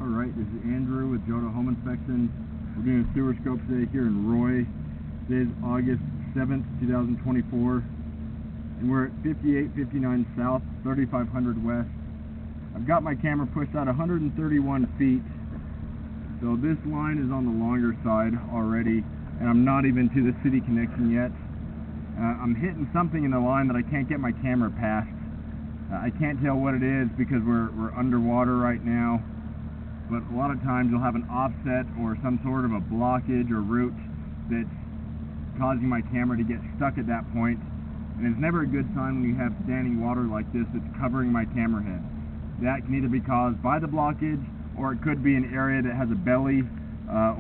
Alright, this is Andrew with Joda Home Inspection. We're doing a sewer scope today here in Roy. Today is August 7th, 2024. And we're at 5859 South, 3500 West. I've got my camera pushed out 131 feet. So this line is on the longer side already. And I'm not even to the city connection yet. I'm hitting something in the line that I can't get my camera past. I can't tell what it is because we're underwater right now. But a lot of times you'll have an offset or some sort of a blockage or root that's causing my camera to get stuck at that point. And it's never a good sign when you have standing water like this that's covering my camera head. That can either be caused by the blockage, or it could be an area that has a belly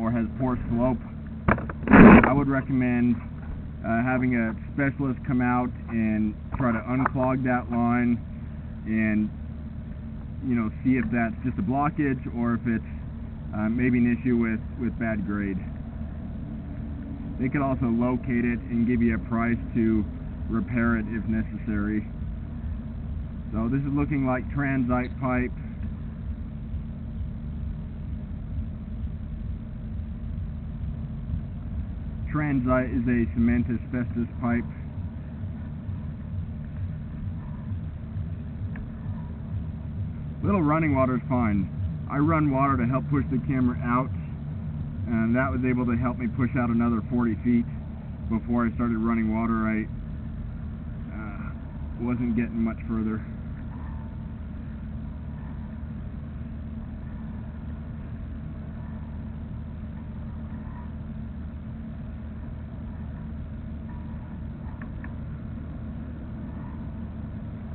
or has poor slope. I would recommend having a specialist come out and try to unclog that line and see if that's just a blockage or if it's maybe an issue with bad grade. They could also locate it and give you a price to repair it if necessary. So this is looking like transite pipe. Transite is a cement asbestos pipe. Little running water is fine. I run water to help push the camera out, and that was able to help me push out another 40 feet before I started running water. I wasn't getting much further.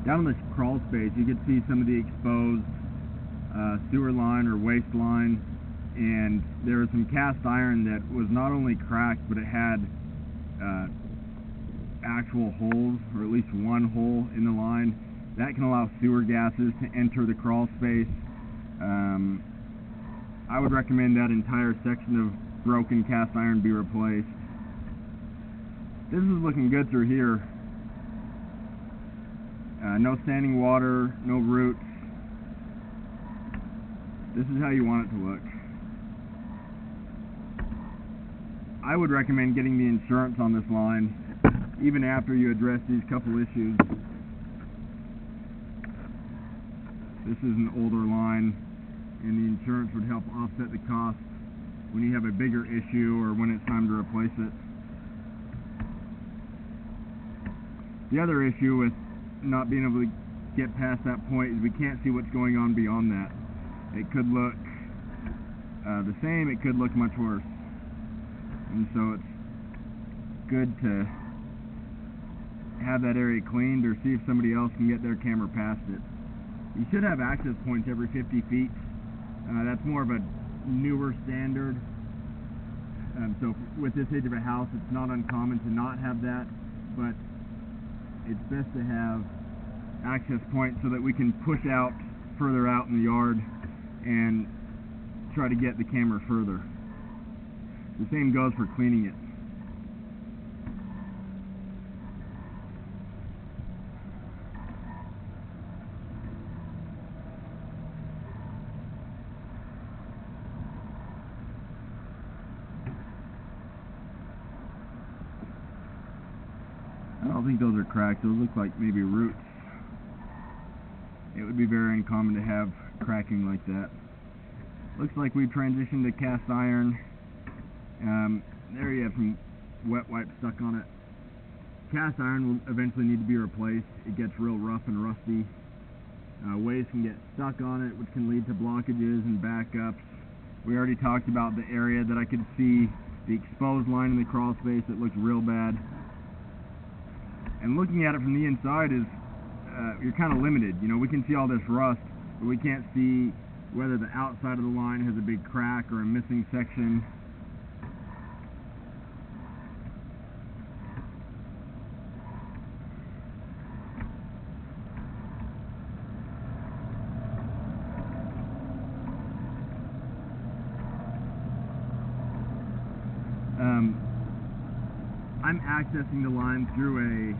Down in this crawl space, you can see some of the exposed sewer line or waste line, and there was some cast iron that was not only cracked, but it had actual holes, or at least one hole in the line. That can allow sewer gases to enter the crawl space. I would recommend that entire section of broken cast iron be replaced. This is looking good through here. No standing water, no roots. This is how you want it to look. I would recommend getting the insurance on this line, even after you address these couple issues. This is an older line, and the insurance would help offset the cost when you have a bigger issue or when it's time to replace it. The other issue with not being able to get past that point is we can't see what's going on beyond that. It could look the same, it could look much worse. And so it's good to have that area cleaned or see if somebody else can get their camera past it. You should have access points every 50 feet. That's more of a newer standard. So with this age of a house, it's not uncommon to not have that, but it's best to have access points so that we can push out further out in the yard and try to get the camera further. The same goes for cleaning it. I don't think those are cracked. Those look like maybe roots. It would be very uncommon to have cracking like that. Looks like we've transitioned to cast iron. There you have some wet wipe stuck on it. Cast iron will eventually need to be replaced. It gets real rough and rusty. Waste can get stuck on it, which can lead to blockages and backups. We already talked about the area that I could see the exposed line in the crawl space that looked real bad. And looking at it from the inside is, you're kind of limited. We can see all this rust, but we can't see whether the outside of the line has a big crack or a missing section. I'm accessing the line through a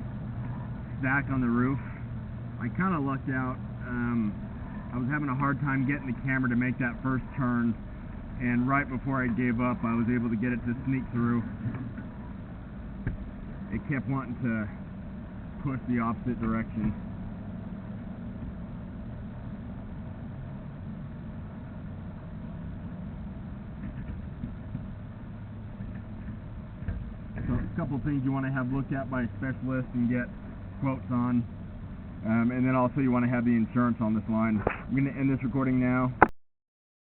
stack on the roof. I kind of lucked out. I was having a hard time getting the camera to make that first turn, and right before I gave up, I was able to get it to sneak through. It kept wanting to push the opposite direction. So a couple of things you want to have looked at by a specialist and get quotes on. And then also you want to have the insurance on this line. I'm going to end this recording now.